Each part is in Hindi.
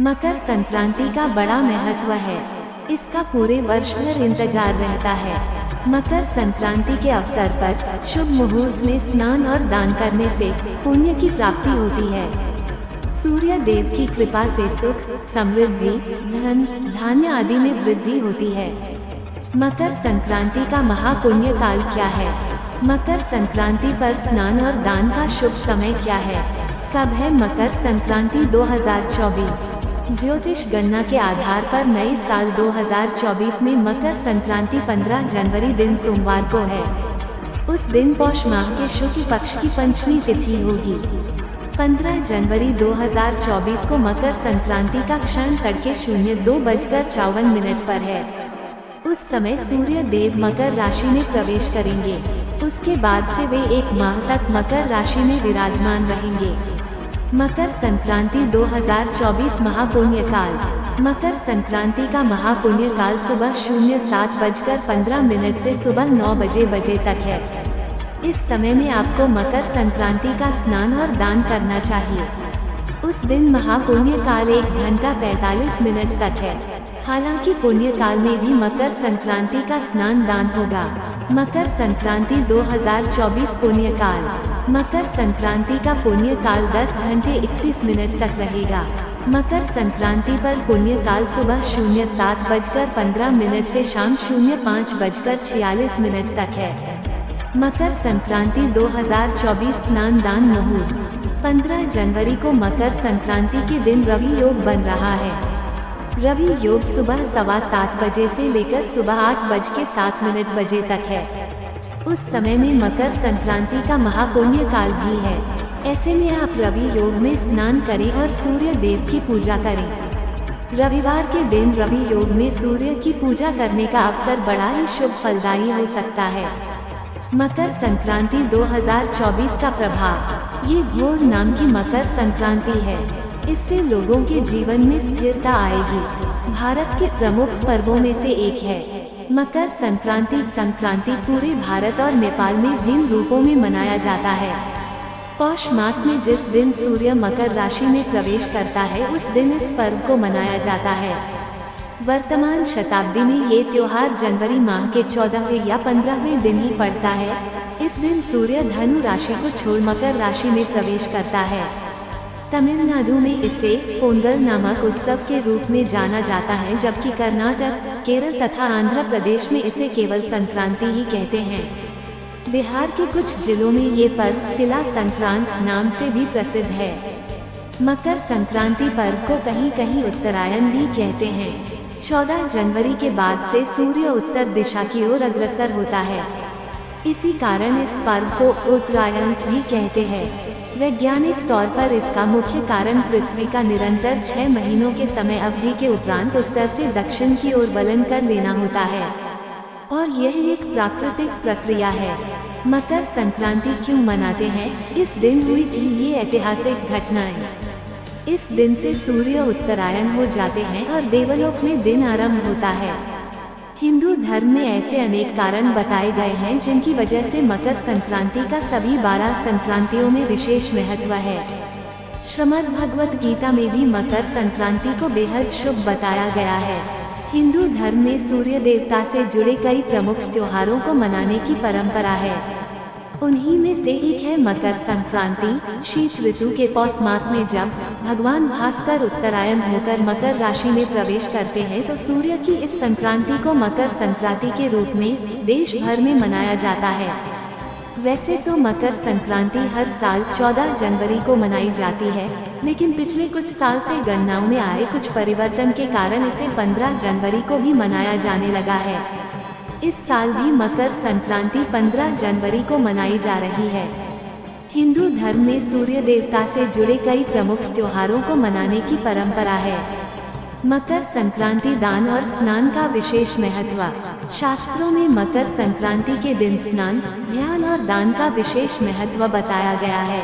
मकर संक्रांति का बड़ा महत्व है। इसका पूरे वर्ष भर इंतजार रहता है। मकर संक्रांति के अवसर पर शुभ मुहूर्त में स्नान और दान करने से पुण्य की प्राप्ति होती है। सूर्य देव की कृपा से सुख, समृद्धि, धन, धान्य आदि में वृद्धि होती है। मकर संक्रांति का महापुण्य काल क्या है? मकर संक्रांति पर स्नान और दान का शुभ समय क्या है? कब है मकर संक्रांति 2024? ज्योतिष गणना के आधार पर नए साल 2024 में मकर संक्रांति 15 जनवरी दिन सोमवार को है। उस दिन पौष माह के शुक्ल पक्ष की पंचमी तिथि होगी। 15 जनवरी 2024 को मकर संक्रांति का क्षण तड़के 02:54 पर है। उस समय सूर्य देव मकर राशि में प्रवेश करेंगे। उसके बाद से वे एक माह तक मकर राशि में विराजमान रहेंगे। मकर संक्रांति 2024 महापुण्य काल। मकर संक्रांति का महापुण्य काल सुबह 07:15 से सुबह 9 बजे तक है। इस समय में आपको मकर संक्रांति का स्नान और दान करना चाहिए। उस दिन महापुण्य काल 1 घंटा 45 मिनट तक है। हालांकि पुण्य काल में भी मकर संक्रांति का स्नान दान होगा। मकर संक्रांति 2024 पुण्य काल। मकर संक्रांति का पुण्य काल 10 घंटे 31 मिनट तक रहेगा। मकर संक्रांति पर पुण्य काल सुबह 07:15 से शाम 05:46 तक है। मकर संक्रांति 2024 स्नान दान मुहूर्त। 15 जनवरी को मकर संक्रांति के दिन रवि योग बन रहा है। रवि योग सुबह 7:15 बजे से लेकर सुबह 8:07 बजे तक है। उस समय में मकर संक्रांति का महापुण्य काल भी है। ऐसे में आप रवि योग में स्नान करें और सूर्य देव की पूजा करें। रविवार के दिन रवि योग में सूर्य की पूजा करने का अवसर बड़ा ही शुभ फलदायी हो सकता है। मकर संक्रांति 2024 का प्रभाव। ये घोर नाम की मकर संक्रांति है। इससे लोगों के जीवन में स्थिरता आएगी। भारत के प्रमुख पर्वों में से एक है। मकर संक्रांति पूरे भारत और नेपाल में भिन्न रूपों में मनाया जाता है। पौष मास में जिस दिन सूर्य मकर राशि में प्रवेश करता है उस दिन इस पर्व को मनाया जाता है। वर्तमान शताब्दी में ये त्योहार जनवरी माह के 14वें या 15वें दिन ही पड़ता है। इस दिन सूर्य धनु राशि को छोड़ मकर राशि में प्रवेश करता है। तमिलनाडु में इसे पोंगल नामक उत्सव के रूप में जाना जाता है, जबकि कर्नाटक, केरल तथा आंध्र प्रदेश में इसे केवल संक्रांति ही कहते हैं। बिहार के कुछ जिलों में ये पर्व तिला संक्रांत नाम से भी प्रसिद्ध है। मकर संक्रांति पर्व को कहीं कहीं उत्तरायण भी कहते हैं। 14 जनवरी के बाद से सूर्य उत्तर दिशा की ओर अग्रसर होता है। इसी कारण इस पर्व को उत्तरायण भी कहते हैं। वैज्ञानिक तौर पर इसका मुख्य कारण पृथ्वी का निरंतर 6 महीनों के समय अवधि के उपरांत उत्तर से दक्षिण की ओर वलन कर लेना होता है, और यह एक प्राकृतिक प्रक्रिया है। मकर संक्रांति क्यों मनाते हैं? इस दिन हुई थी ये ऐतिहासिक घटनाएं। इस दिन से सूर्य उत्तरायण हो जाते हैं और देवलोक में दिन आरंभ होता है। हिंदू धर्म में ऐसे अनेक कारण बताए गए हैं जिनकी वजह से मकर संक्रांति का सभी 12 संक्रांतियों में विशेष महत्व है। श्रीमद् भगवत गीता में भी मकर संक्रांति को बेहद शुभ बताया गया है। हिंदू धर्म में सूर्य देवता से जुड़े कई प्रमुख त्योहारों को मनाने की परंपरा है। उन्हीं में से एक है मकर संक्रांति। शीत ऋतु के पौष मास में जब भगवान भास्कर उत्तरायण होकर मकर राशि में प्रवेश करते हैं तो सूर्य की इस संक्रांति को मकर संक्रांति के रूप में देश भर में मनाया जाता है। वैसे तो मकर संक्रांति हर साल 14 जनवरी को मनाई जाती है, लेकिन पिछले कुछ साल से गणनाओं में आए कुछ परिवर्तन के कारण इसे 15 जनवरी को भी मनाया जाने लगा है। इस साल भी मकर संक्रांति 15 जनवरी को मनाई जा रही है। हिंदू धर्म में सूर्य देवता से जुड़े कई प्रमुख त्योहारों को मनाने की परंपरा है। मकर संक्रांति दान और स्नान का विशेष महत्व। शास्त्रों में मकर संक्रांति के दिन स्नान, ध्यान और दान का विशेष महत्व बताया गया है।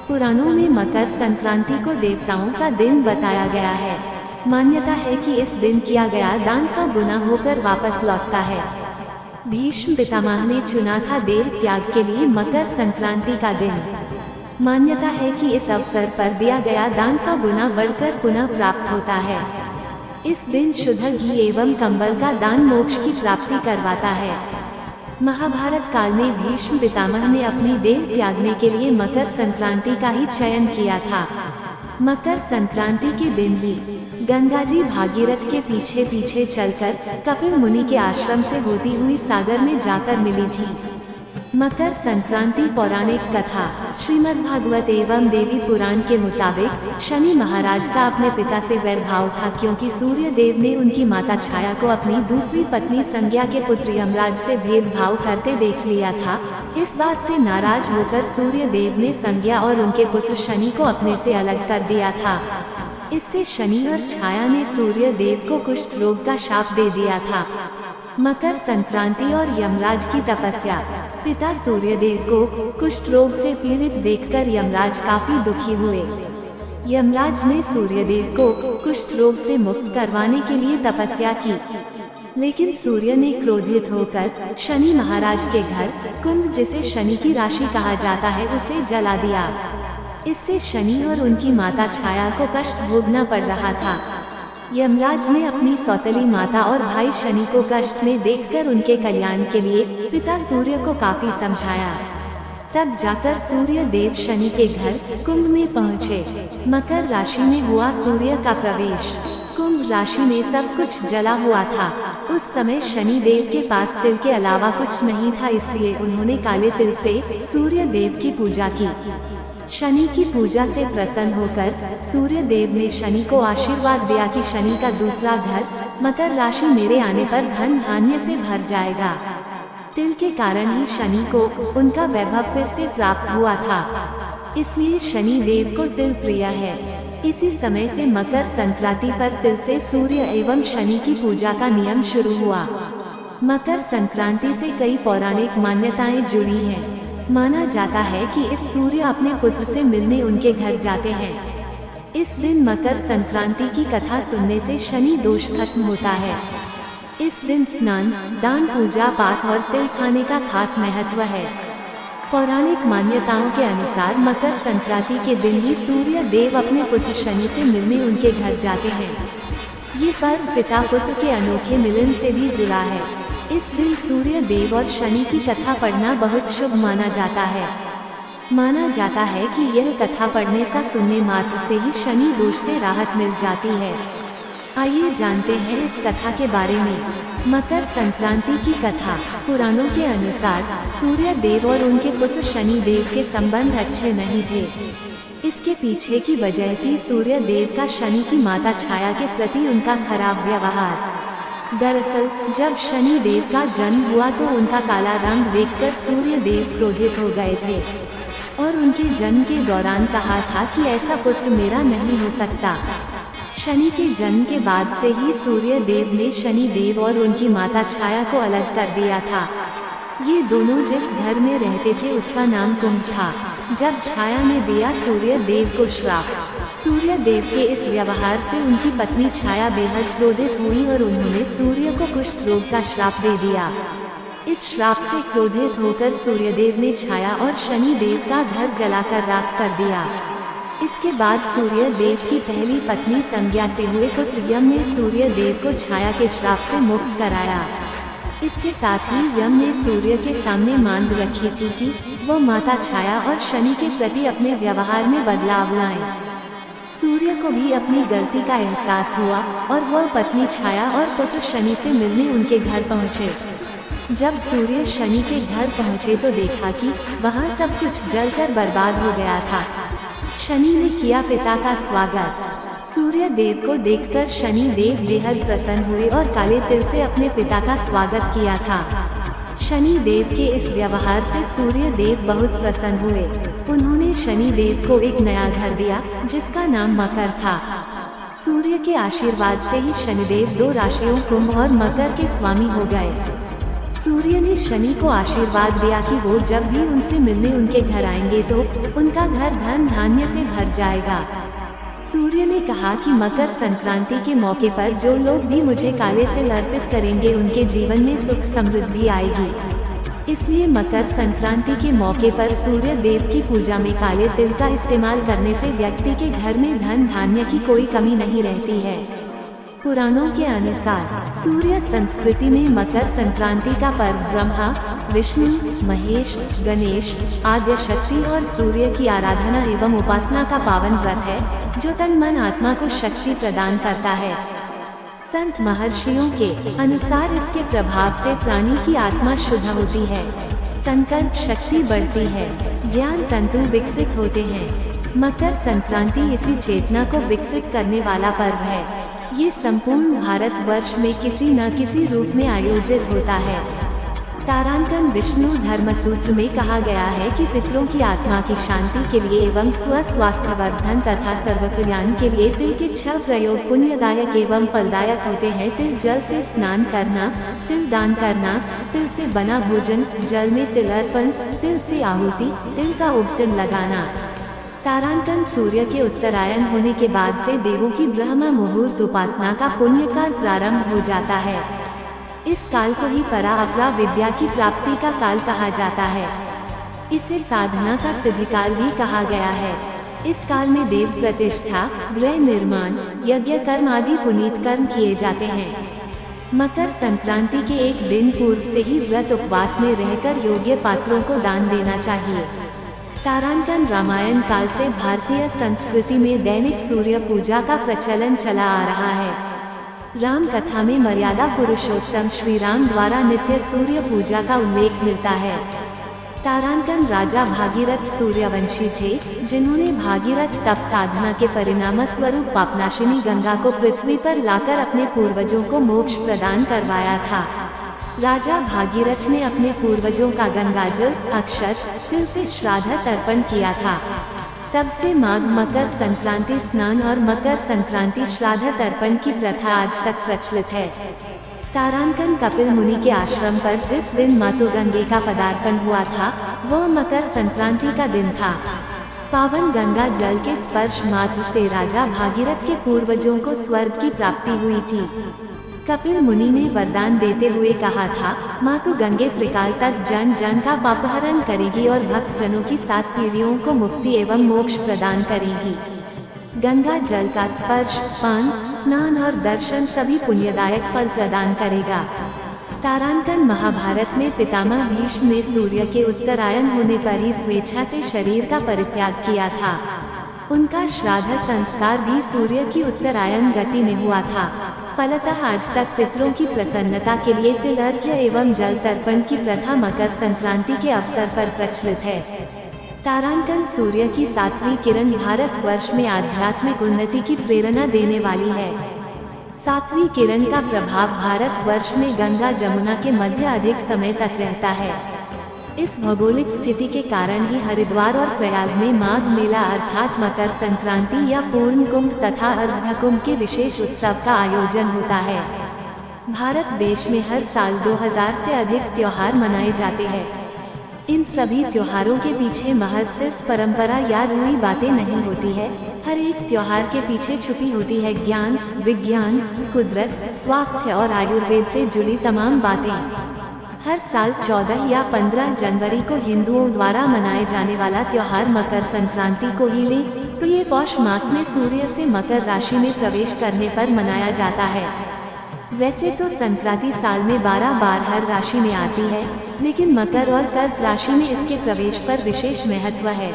पुराणों में मकर संक्रांति को देवताओं का दिन बताया गया है। मान्यता है कि इस दिन किया गया दान 100 गुना होकर वापस लौटता है। भीष्म पितामह ने चुना था देह त्याग के लिए मकर संक्रांति का दिन। मान्यता है कि इस अवसर पर दिया गया दान 100 गुना बढ़कर पुनः प्राप्त होता है। इस दिन शुद्ध घी एवं कंबल का दान मोक्ष की प्राप्ति करवाता है। महाभारत काल में भीष्म पितामह ने अपनी देह त्यागने के लिए मकर संक्रांति का ही चयन किया था। मकर संक्रांति के दिन ही गंगा जी भागीरथ के पीछे पीछे चलकर कपिल मुनि के आश्रम से होती हुई सागर में जाकर मिली थी। मकर संक्रांति पौराणिक कथा श्रीमद्भागवत एवं देवी पुराण के मुताबिक शनि महाराज का अपने पिता से वैरभाव था, क्योंकि सूर्य देव ने उनकी माता छाया को अपनी दूसरी पत्नी संज्ञा के पुत्र यमराज से भेदभाव करते देख लिया था। इस बात से नाराज होकर सूर्य देव ने संज्ञा और उनके पुत्र शनि को अपने से अलग कर दिया था। इससे शनि और छाया ने सूर्य देव को कुष्ठ रोग का शाप दे दिया था। मकर संक्रांति और यमराज की तपस्या। पिता सूर्यदेव को कुष्ठ रोग से पीड़ित देखकर यमराज काफी दुखी हुए। यमराज ने सूर्यदेव को कुष्ठ रोग से मुक्त करवाने के लिए तपस्या की, लेकिन सूर्य ने क्रोधित होकर शनि महाराज के घर कुंभ, जिसे शनि की राशि कहा जाता है, उसे जला दिया। इससे शनि और उनकी माता छाया को कष्ट भोगना पड़ रहा था। यमराज ने अपनी सौतेली माता और भाई शनि को कष्ट में देखकर उनके कल्याण के लिए पिता सूर्य को काफी समझाया। तब जाकर सूर्य देव शनि के घर कुंभ में पहुँचे। मकर राशि में हुआ सूर्य का प्रवेश। कुंभ राशि में सब कुछ जला हुआ था। उस समय शनि देव के पास तिल के अलावा कुछ नहीं था, इसलिए उन्होंने काले तिल से सूर्य देव की पूजा की। शनि की पूजा से प्रसन्न होकर सूर्य देव ने शनि को आशीर्वाद दिया कि शनि का दूसरा घर मकर राशि मेरे आने पर धन धान्य से भर जाएगा। तिल के कारण ही शनि को उनका वैभव फिर से प्राप्त हुआ था, इसलिए शनि देव को तिल प्रिय है। इसी समय से मकर संक्रांति पर तिल से सूर्य एवं शनि की पूजा का नियम शुरू हुआ। मकर संक्रांति से कई पौराणिक मान्यताएं जुड़ी हैं। माना जाता है कि इस सूर्य अपने पुत्र से मिलने उनके घर जाते हैं। इस दिन मकर संक्रांति की कथा सुनने से शनि दोष खत्म होता है। इस दिन स्नान, दान, पूजा पाठ और तिल खाने का खास महत्व है। पौराणिक मान्यताओं के अनुसार मकर संक्रांति के दिन ही सूर्य देव अपने पुत्र शनि से मिलने उनके घर जाते हैं। ये पर्व पिता पुत्र के अनोखे मिलन से भी जुड़ा है। इस दिन सूर्य देव और शनि की कथा पढ़ना बहुत शुभ माना जाता है। माना जाता है कि यह कथा पढ़ने से सुनने मात्र से ही शनि दोष से राहत मिल जाती है। आइए जानते हैं इस कथा के बारे में। मकर संक्रांति की कथा। पुराणों के अनुसार सूर्य देव और उनके पुत्र शनि देव के संबंध अच्छे नहीं थे। इसके पीछे की वजह थी सूर्य देव का शनि की माता छाया के प्रति उनका खराब व्यवहार। दरअसल जब शनि देव का जन्म हुआ तो उनका काला रंग देखकर सूर्य देव क्रोधित हो गए थे और उनके जन्म के दौरान कहा था कि ऐसा पुत्र मेरा नहीं हो सकता। शनि के जन्म के बाद से ही सूर्य देव ने शनि देव और उनकी माता छाया को अलग कर दिया था। ये दोनों जिस घर में रहते थे उसका नाम कुंभ था। जब छाया ने दिया सूर्य देव को श्राप, सूर्य देव के इस व्यवहार से उनकी पत्नी छाया बेहद क्रोधित हुई और उन्होंने सूर्य को कुष्ठ रोग का श्राप दे दिया। इस श्राप से क्रोधित होकर सूर्य देव ने छाया और शनि देव का घर जलाकर राख कर दिया। इसके बाद सूर्य देव की पहली पत्नी संज्ञा से हुए पुत्र यम ने सूर्य देव को छाया के श्राप से मुक्त कराया। इसके साथ ही यम ने सूर्य के सामने मांग रखी थी कि वो माता छाया और शनि के प्रति अपने व्यवहार में बदलाव लाएं। सूर्य को भी अपनी गलती का एहसास हुआ और वह पत्नी छाया और पुत्र शनि से मिलने उनके घर पहुँचे। जब सूर्य शनि के घर पहुँचे तो देखा कि वहाँ सब कुछ जलकर बर्बाद हो गया था। शनि ने किया पिता का स्वागत। सूर्य देव को देखकर शनि देव बेहद प्रसन्न हुए और काले तिल से अपने पिता का स्वागत किया था। शनि देव के इस व्यवहार से सूर्य देव बहुत प्रसन्न हुए। उन्होंने शनि देव को एक नया घर दिया जिसका नाम मकर था। सूर्य के आशीर्वाद से ही शनिदेव 2 राशियों कुंभ और मकर के स्वामी हो गए। सूर्य ने शनि को आशीर्वाद दिया कि वो जब भी उनसे मिलने उनके घर आएंगे तो उनका घर धन धान्य से भर जाएगा। सूर्य ने कहा कि मकर संक्रांति के मौके पर जो लोग भी मुझे काले तिल अर्पित करेंगे उनके जीवन में सुख समृद्धि आएगी। इसलिए मकर संक्रांति के मौके पर सूर्य देव की पूजा में काले तिल का इस्तेमाल करने से व्यक्ति के घर में धन धान्य की कोई कमी नहीं रहती है। पुराणों के अनुसार सूर्य संस्कृति में मकर संक्रांति का पर्व ब्रह्मा, विष्णु, महेश, गणेश, आद्य शक्ति और सूर्य की आराधना एवं उपासना का पावन व्रत है, जो तन मन आत्मा को शक्ति प्रदान करता है। संत महर्षियों के अनुसार इसके प्रभाव से प्राणी की आत्मा शुद्ध होती है, संकल्प शक्ति बढ़ती है, ज्ञान तंतु विकसित होते हैं। मकर संक्रांति इसी चेतना को विकसित करने वाला पर्व है। ये संपूर्ण भारतवर्ष में किसी न किसी रूप में आयोजित होता है। तारांकन विष्णु धर्मसूत्र में कहा गया है कि पितरों की आत्मा की शांति के लिए एवं स्वास्थ्य वर्धन तथा सर्व कल्याण के लिए तिल के 6 प्रयोग पुण्यदायक एवं फलदायक होते हैं। तिल जल से स्नान करना, तिल दान करना, तिल से बना भोजन, जल में तिल अर्पण, तिल से आहुति, तिल का उपटन लगाना। तारांकन सूर्य के उत्तरायण होने के बाद से देवों की ब्रह्म मुहूर्त उपासना का पुण्यकाल प्रारंभ हो जाता है। इस काल को ही परा अपरा विद्या की प्राप्ति का काल कहा जाता है। इसे साधना का सिद्धिकाल भी कहा गया है। इस काल में देव प्रतिष्ठा, गृह निर्माण, यज्ञ कर्म आदि पुनीत कर्म किए जाते हैं। मकर संक्रांति के एक दिन पूर्व से ही व्रत उपवास में रहकर योग्य पात्रों को दान देना चाहिए। तारांकन रामायण काल से भारतीय संस्कृति में दैनिक सूर्य पूजा का प्रचलन चला आ रहा है। राम कथा में मर्यादा पुरुषोत्तम श्री राम द्वारा नित्य सूर्य पूजा का उल्लेख मिलता है। तारांकन राजा भागीरथ सूर्यवंशी थे, जिन्होंने भागीरथ तप साधना के परिणाम स्वरूप पापनाशिनी गंगा को पृथ्वी पर लाकर अपने पूर्वजों को मोक्ष प्रदान करवाया था। राजा भागीरथ ने अपने पूर्वजों का गंगाजल, अक्षत, तिल से श्राद्ध तर्पण किया था। तब से माघ मकर संक्रांति स्नान और मकर संक्रांति श्राद्ध तर्पण की प्रथा आज तक प्रचलित है। तारांकन कपिल मुनि के आश्रम पर जिस दिन मातुगंगे का पदार्पण हुआ था, वह मकर संक्रांति का दिन था। पावन गंगा जल के स्पर्श मात्र से राजा भागीरथ के पूर्वजों को स्वर्ग की प्राप्ति हुई थी। कपिल मुनि ने वरदान देते हुए कहा था, मातु गंगे त्रिकाल तक जन जन का पापहरण करेगी और भक्त जनों की 7 पीढ़ियों को मुक्ति एवं मोक्ष प्रदान करेगी। गंगा जल का स्पर्श, पान, स्नान और दर्शन सभी पुण्यदायक फल प्रदान करेगा। तारांकन महाभारत में पितामह भीष्म ने सूर्य के उत्तरायण होने पर ही स्वेच्छा से शरीर का परित्याग किया था। उनका श्राद्ध संस्कार भी सूर्य की उत्तरायण गति में हुआ था। फलतः आज तक पितरों की प्रसन्नता के लिए तिल अर्घ्य एवं जल तर्पण की प्रथा मकर संक्रांति के अवसर पर प्रचलित है। तारांकन सूर्य की 7वीं किरण भारतवर्ष में आध्यात्मिक उन्नति की प्रेरणा देने वाली है। 7वीं किरण का प्रभाव भारतवर्ष में गंगा जमुना के मध्य अधिक समय तक रहता है। इस भौगोलिक स्थिति के कारण ही हरिद्वार और प्रयाग में माघ मेला अर्थात मकर संक्रांति या पूर्ण कुंभ तथा अर्ध कुंभ के विशेष उत्सव का आयोजन होता है। भारत देश में हर साल 2000 से अधिक त्योहार मनाए जाते हैं। इन सभी त्योहारों के पीछे महज सिर्फ परंपरा या रूढ़ी बातें नहीं होती है। हर एक त्योहार के पीछे छुपी होती है ज्ञान, विज्ञान, कुदरत, स्वास्थ्य और आयुर्वेद से जुड़ी तमाम बातें। हर साल 14 या 15 जनवरी को हिंदुओं द्वारा मनाए जाने वाला त्योहार मकर संक्रांति को ही ले तो ये पौष मास में सूर्य से मकर राशि में प्रवेश करने पर मनाया जाता है। वैसे तो संक्रांति साल में 12 बार हर राशि में आती है, लेकिन मकर और कर्क राशि में इसके प्रवेश पर विशेष महत्व है,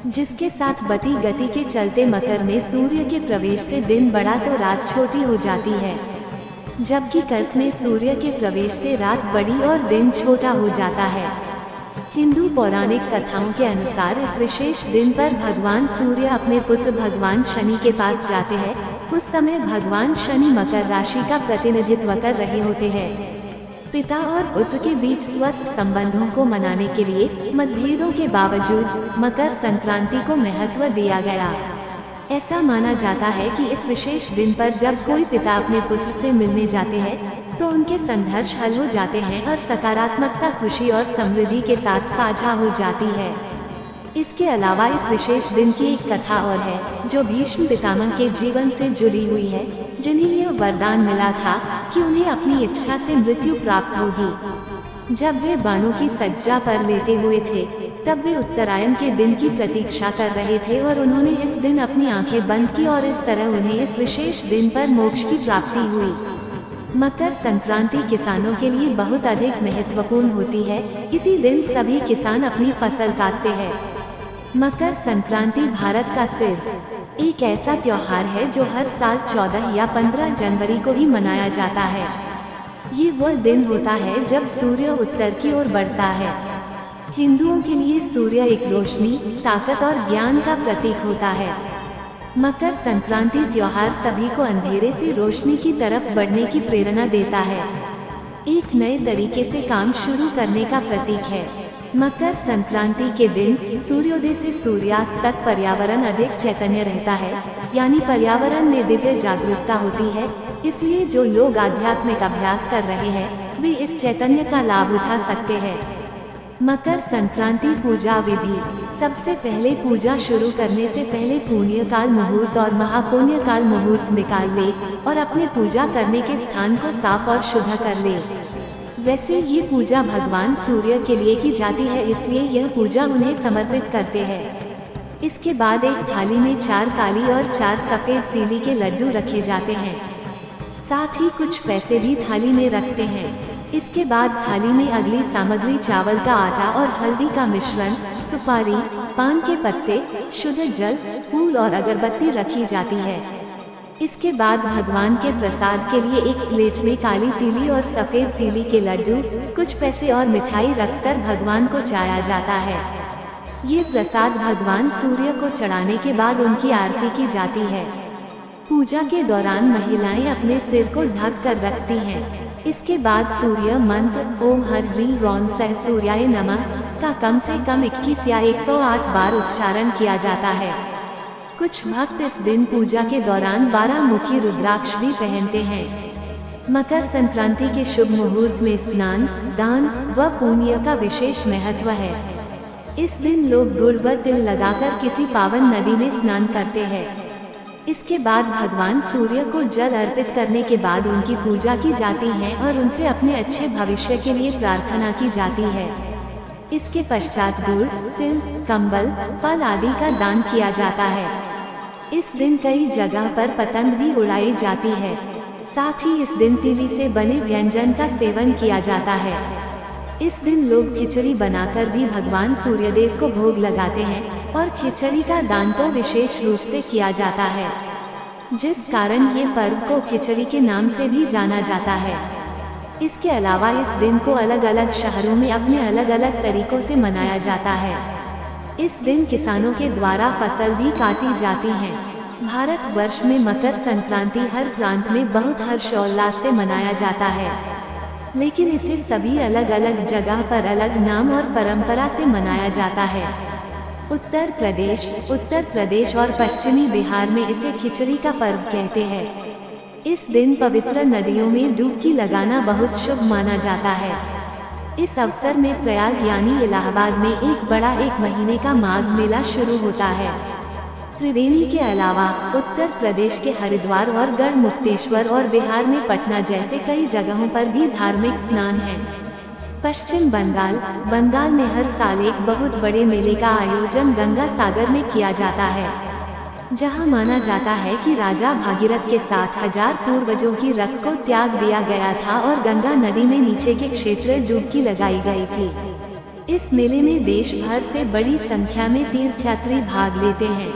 जिसके साथ बती गति के चलते मकर में सूर्य के प्रवेश से दिन बड़ा तो रात छोटी हो जाती है, जबकि कर्क में सूर्य के प्रवेश से रात बड़ी और दिन छोटा हो जाता है। हिंदू पौराणिक कथाओं के अनुसार इस विशेष दिन पर भगवान सूर्य अपने पुत्र भगवान शनि के पास जाते हैं। उस समय भगवान शनि मकर राशि का प्रतिनिधित्व कर रहे होते हैं। पिता और पुत्र के बीच स्वस्थ संबंधों को मनाने के लिए मतभेदों के बावजूद मकर संक्रांति को महत्व दिया गया। ऐसा माना जाता है कि इस विशेष दिन पर जब कोई पिता अपने पुत्र से मिलने जाते हैं तो उनके संघर्ष हल हो जाते हैं और सकारात्मकता खुशी और समृद्धि के साथ साझा हो जाती है। इसके अलावा इस विशेष दिन की एक कथा और है जो भीष्म पितामह के जीवन से जुड़ी हुई है, जिन्हें यह वरदान मिला था कि उन्हें अपनी इच्छा से मृत्यु प्राप्त होगी। जब वे बाणों की सज्जा पर लेटे हुए थे, तब वे उत्तरायण के दिन की प्रतीक्षा कर रहे थे और उन्होंने इस दिन अपनी आंखें बंद की और इस तरह उन्हें इस विशेष दिन पर मोक्ष की प्राप्ति हुई। मकर संक्रांति किसानों के लिए बहुत अधिक महत्वपूर्ण होती है। इसी दिन सभी किसान अपनी फसल काटते हैं। मकर संक्रांति भारत का सिर्फ एक ऐसा त्योहार है जो हर साल 14 या 15 जनवरी को ही मनाया जाता है। ये वह दिन होता है जब सूर्य उत्तर की ओर बढ़ता है। हिंदुओं के लिए सूर्य एक रोशनी, ताकत और ज्ञान का प्रतीक होता है। मकर संक्रांति त्योहार सभी को अंधेरे से रोशनी की तरफ बढ़ने की प्रेरणा देता है। एक नए तरीके से काम शुरू करने का प्रतीक है। मकर संक्रांति के दिन सूर्योदय से सूर्यास्त तक पर्यावरण अधिक चैतन्य रहता है, यानी पर्यावरण में दिव्य जागरूकता होती है। इसलिए जो लोग आध्यात्मिक अभ्यास कर रहे हैं, वे इस चैतन्य का लाभ उठा सकते हैं। मकर संक्रांति पूजा विधि। सबसे पहले पूजा शुरू करने से पहले पुण्य काल मुहूर्त और महापुण्य काल मुहूर्त निकाल ले और अपने पूजा करने के स्थान को साफ और शुद्ध कर ले। वैसे ये पूजा भगवान सूर्य के लिए की जाती है, इसलिए यह पूजा उन्हें समर्पित करते हैं। इसके बाद एक थाली में 4 काली और 4 सफेद तिली के लड्डू रखे जाते हैं। साथ ही कुछ पैसे भी थाली में रखते हैं। इसके बाद थाली में अगली सामग्री चावल का आटा और हल्दी का मिश्रण, सुपारी, पान के पत्ते, शुद्ध जल, फूल और अगरबत्ती रखी जाती है। इसके बाद भगवान के प्रसाद के लिए एक प्लेट में काली तिली और सफेद तिली के लड्डू, कुछ पैसे और मिठाई रखकर भगवान को चाया जाता है। ये प्रसाद भगवान सूर्य को चढ़ाने के बाद उनकी आरती की जाती है। पूजा के दौरान महिलाएं अपने सिर को ढक कर रखती हैं। इसके बाद सूर्य मंत्र ओम हर ह्रीं रौं सह सूर्याय नमः का कम से कम 21 या 108 बार उच्चारण किया जाता है। कुछ भक्त इस दिन पूजा के दौरान 12 मुखी रुद्राक्ष भी पहनते हैं। मकर संक्रांति के शुभ मुहूर्त में स्नान, दान व पुण्य का विशेष महत्व है। इस दिन लोग गुड़ व तिल लगाकर किसी पावन नदी में स्नान करते हैं। इसके बाद भगवान सूर्य को जल अर्पित करने के बाद उनकी पूजा की जाती है और उनसे अपने अच्छे भविष्य के लिए प्रार्थना की जाती है। इसके पश्चात गुड़, तिल, कंबल, फल आदि का दान किया जाता है। इस दिन कई जगह पर पतंग भी उड़ाई जाती है। साथ ही इस दिन तिली से बने व्यंजन का सेवन किया जाता है। इस दिन लोग खिचड़ी बनाकर भी भगवान सूर्यदेव को भोग लगाते हैं और खिचड़ी का दान तो विशेष रूप से किया जाता है, जिस कारण ये पर्व को खिचड़ी के नाम से भी जाना जाता है। इसके अलावा इस दिन को अलग अलग शहरों में अपने अलग अलग तरीकों से मनाया जाता है। इस दिन किसानों के द्वारा फसल भी काटी जाती है। भारतवर्ष में मकर संक्रांति हर प्रांत में बहुत हर्षोल्लास से मनाया जाता है, लेकिन इसे सभी अलग अलग जगह पर अलग नाम और परंपरा से मनाया जाता है। उत्तर प्रदेश और पश्चिमी बिहार में इसे खिचड़ी का पर्व कहते हैं। इस दिन पवित्र नदियों में डुबकी लगाना बहुत शुभ माना जाता है। इस अवसर में प्रयाग यानी इलाहाबाद में एक महीने का माघ मेला शुरू होता है। त्रिवेणी के अलावा उत्तर प्रदेश के हरिद्वार और गढ़मुक्तेश्वर और बिहार में पटना जैसे कई जगहों पर भी धार्मिक स्नान है। पश्चिम बंगाल में हर साल एक बहुत बड़े मेले का आयोजन गंगा सागर में किया जाता है, जहां माना जाता है कि राजा भागीरथ के 7,000 पूर्वजों की रक्त को त्याग दिया गया था और गंगा नदी में नीचे के क्षेत्र डुबकी लगाई गई थी। इस मेले में देश भर से बड़ी संख्या में तीर्थयात्री भाग लेते हैं।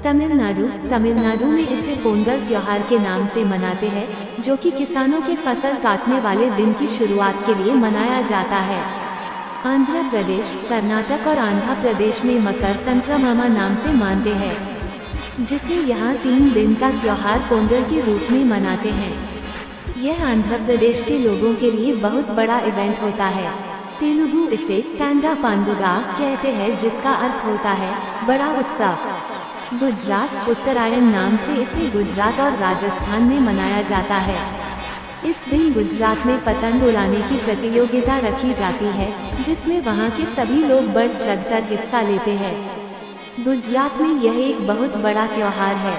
तमिलनाडु में इसे पोंगल त्योहार के नाम से मनाते हैं, जो कि किसानों के फसल काटने वाले दिन की शुरुआत के लिए मनाया जाता है। आंध्र प्रदेश, कर्नाटक और आंध्र प्रदेश में मकर संक्रांति नाम से मानते हैं, जिसे यहाँ 3 दिन का त्योहार पोंगल के रूप में मनाते हैं। यह आंध्र प्रदेश के लोगों के लिए बहुत बड़ा इवेंट होता है। तेलुगु इसे कांडा पांडुगा कहते हैं, जिसका अर्थ होता है बड़ा उत्सव। गुजरात उत्तरायण नाम से इसे गुजरात और राजस्थान में मनाया जाता है। इस दिन गुजरात में पतंग उड़ाने की प्रतियोगिता रखी जाती है, जिसमें वहां के सभी लोग बढ़ चढ़कर हिस्सा लेते हैं। गुजरात में यह एक बहुत बड़ा त्योहार है।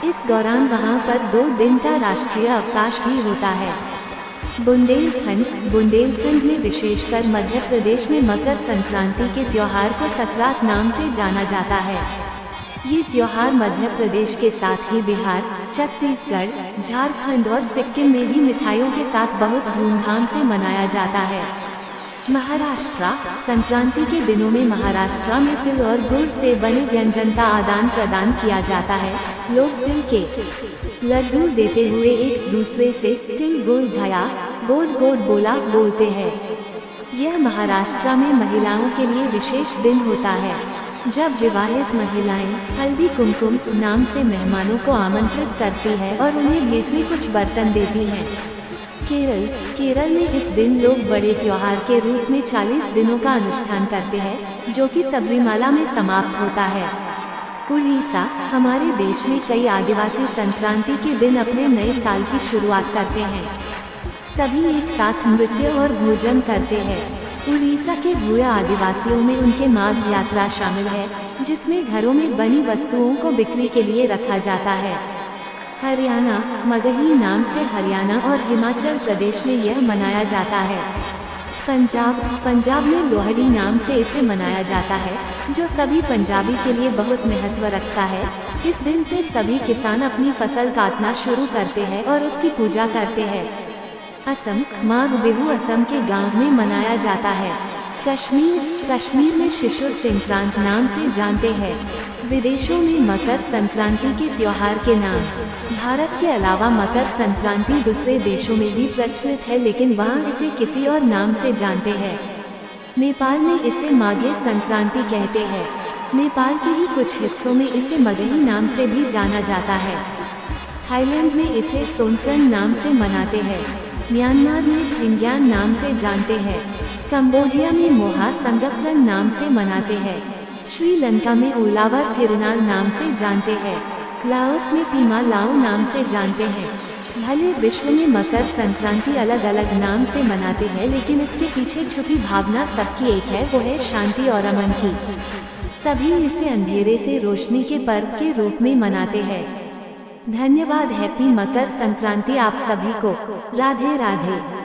इस दौरान वहां पर 2 दिन का राष्ट्रीय अवकाश भी होता है। बुंदेलखंड में विशेषकर मध्य प्रदेश में मकर संक्रांति के त्योहार को सक्रात नाम से जाना जाता है। ये त्योहार मध्य प्रदेश के साथ ही बिहार, छत्तीसगढ़, झारखंड और सिक्किम में भी मिठाइयों के साथ बहुत धूमधाम से मनाया जाता है। महाराष्ट्र संक्रांति के दिनों में महाराष्ट्र में तिल और गुड़ से बने व्यंजन का आदान प्रदान किया जाता है। लोग तिल के लड्डू देते हुए एक दूसरे से तिल गुड़ घया गोड गोड बोला बोलते हैं। यह महाराष्ट्र में महिलाओं के लिए विशेष दिन होता है, जब विवाहित महिलाएं हल्दी कुमकुम नाम से मेहमानों को आमंत्रित करती है और उन्हें भेंट में कुछ बर्तन देती हैं। केरल में इस दिन लोग बड़े त्योहार के रूप में 40 दिनों का अनुष्ठान करते हैं, जो कि सबरीमाला में समाप्त होता है। उड़ीसा हमारे देश में कई आदिवासी संक्रांति के दिन अपने नए साल की शुरुआत करते हैं। सभी एक साथ नृत्य और भोजन करते हैं। उड़ीसा के भूया आदिवासियों में उनके माघ यात्रा शामिल है, जिसमें घरों में बनी वस्तुओं को बिक्री के लिए रखा जाता है। हरियाणा मगही नाम से हरियाणा और हिमाचल प्रदेश में यह मनाया जाता है। पंजाब में लोहड़ी नाम से इसे मनाया जाता है, जो सभी पंजाबी के लिए बहुत महत्व रखता है। इस दिन से सभी किसान अपनी फसल काटना शुरू करते हैं और उसकी पूजा करते हैं। असम माघ बिहू असम के गांव में मनाया जाता है। कश्मीर में शिशु संक्रांति नाम से जानते हैं। विदेशों में मकर संक्रांति के त्योहार के नाम। भारत के अलावा मकर संक्रांति दूसरे देशों में भी प्रचलित है, लेकिन वहाँ इसे किसी और नाम से जानते हैं। नेपाल में इसे माघे संक्रांति कहते हैं। नेपाल के ही कुछ हिस्सों में इसे मगही नाम से भी जाना जाता है। थाईलैंड में इसे सोनक्रन नाम से मनाते हैं। म्यांमार में थिंग्यान नाम से जानते हैं। कंबोडिया में मोहा संगक्रन नाम से मनाते हैं। श्रीलंका में उलावर थिरुनाल नाम से जानते हैं। लाओस में पीमा लाओ नाम से जानते हैं। भले विश्व में मकर संक्रांति अलग अलग नाम से मनाते हैं, लेकिन इसके पीछे छुपी भावना सबकी एक है, वो है शांति और अमन की। सभी इसे अंधेरे से रोशनी के पर्व के रूप में मनाते हैं। धन्यवाद। हैप्पी मकर संक्रांति आप सभी को। राधे राधे।